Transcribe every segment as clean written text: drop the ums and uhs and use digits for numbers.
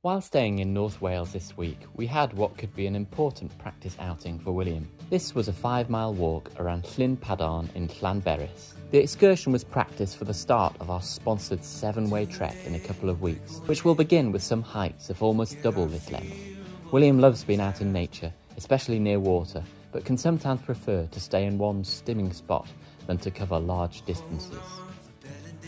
While staying in North Wales this week, we had what could be an important practice outing for William. This was a 5-mile walk around Llyn Padarn in Llanberis. The excursion was practice for the start of our sponsored 7-way trek in a couple of weeks, which will begin with some hikes of almost double this length. William loves being out in nature, especially near water, but can sometimes prefer to stay in one stimming spot than to cover large distances.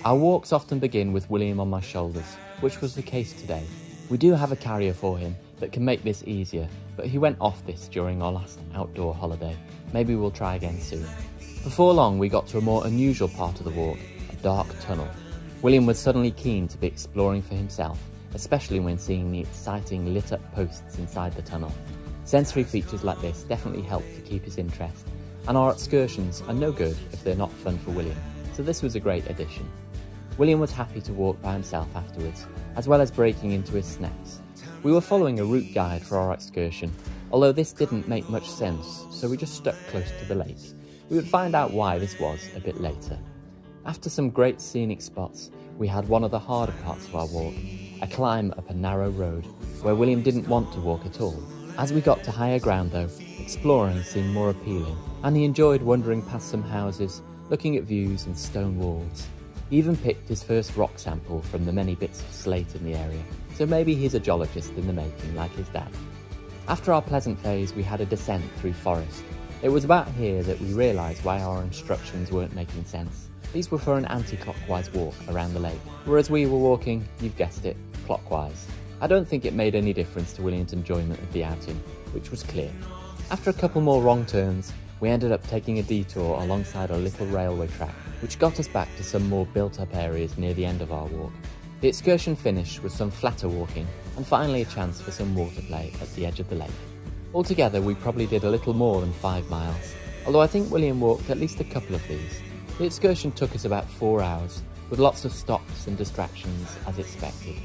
Our walks often begin with William on my shoulders, which was the case today. We do have a carrier for him that can make this easier, but he went off this during our last outdoor holiday. Maybe we'll try again soon. Before long, we got to a more unusual part of the walk, a dark tunnel. William was suddenly keen to be exploring for himself, especially when seeing the exciting lit-up posts inside the tunnel. Sensory features like this definitely help to keep his interest, and our excursions are no good if they're not fun for William, so this was a great addition. William was happy to walk by himself afterwards, as well as breaking into his snacks. We were following a route guide for our excursion, although this didn't make much sense, so we just stuck close to the lake. We would find out why this was a bit later. After some great scenic spots, we had one of the harder parts of our walk, a climb up a narrow road, where William didn't want to walk at all. As we got to higher ground though, exploring seemed more appealing, and he enjoyed wandering past some houses, looking at views and stone walls. He even picked his first rock sample from the many bits of slate in the area, so maybe he's a geologist in the making like his dad. After our pleasant phase, we had a descent through forest. It was about here that we realised why our instructions weren't making sense. These were for an anti-clockwise walk around the lake, whereas we were walking, you've guessed it, clockwise. I don't think it made any difference to William's enjoyment of the outing, which was clear. After a couple more wrong turns, we ended up taking a detour alongside a little railway track, which got us back to some more built-up areas near the end of our walk. The excursion finished with some flatter walking, and finally a chance for some water play at the edge of the lake. Altogether, we probably did a little more than 5 miles, although I think William walked at least a couple of these. The excursion took us about 4 hours, with lots of stops and distractions as expected.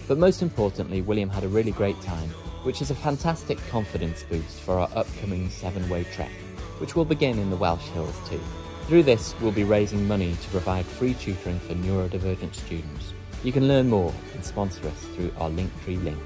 But most importantly, William had a really great time, which is a fantastic confidence boost for our upcoming 7-way trek, which will begin in the Welsh Hills too. Through this, we'll be raising money to provide free tutoring for neurodivergent students. You can learn more and sponsor us through our Linktree link.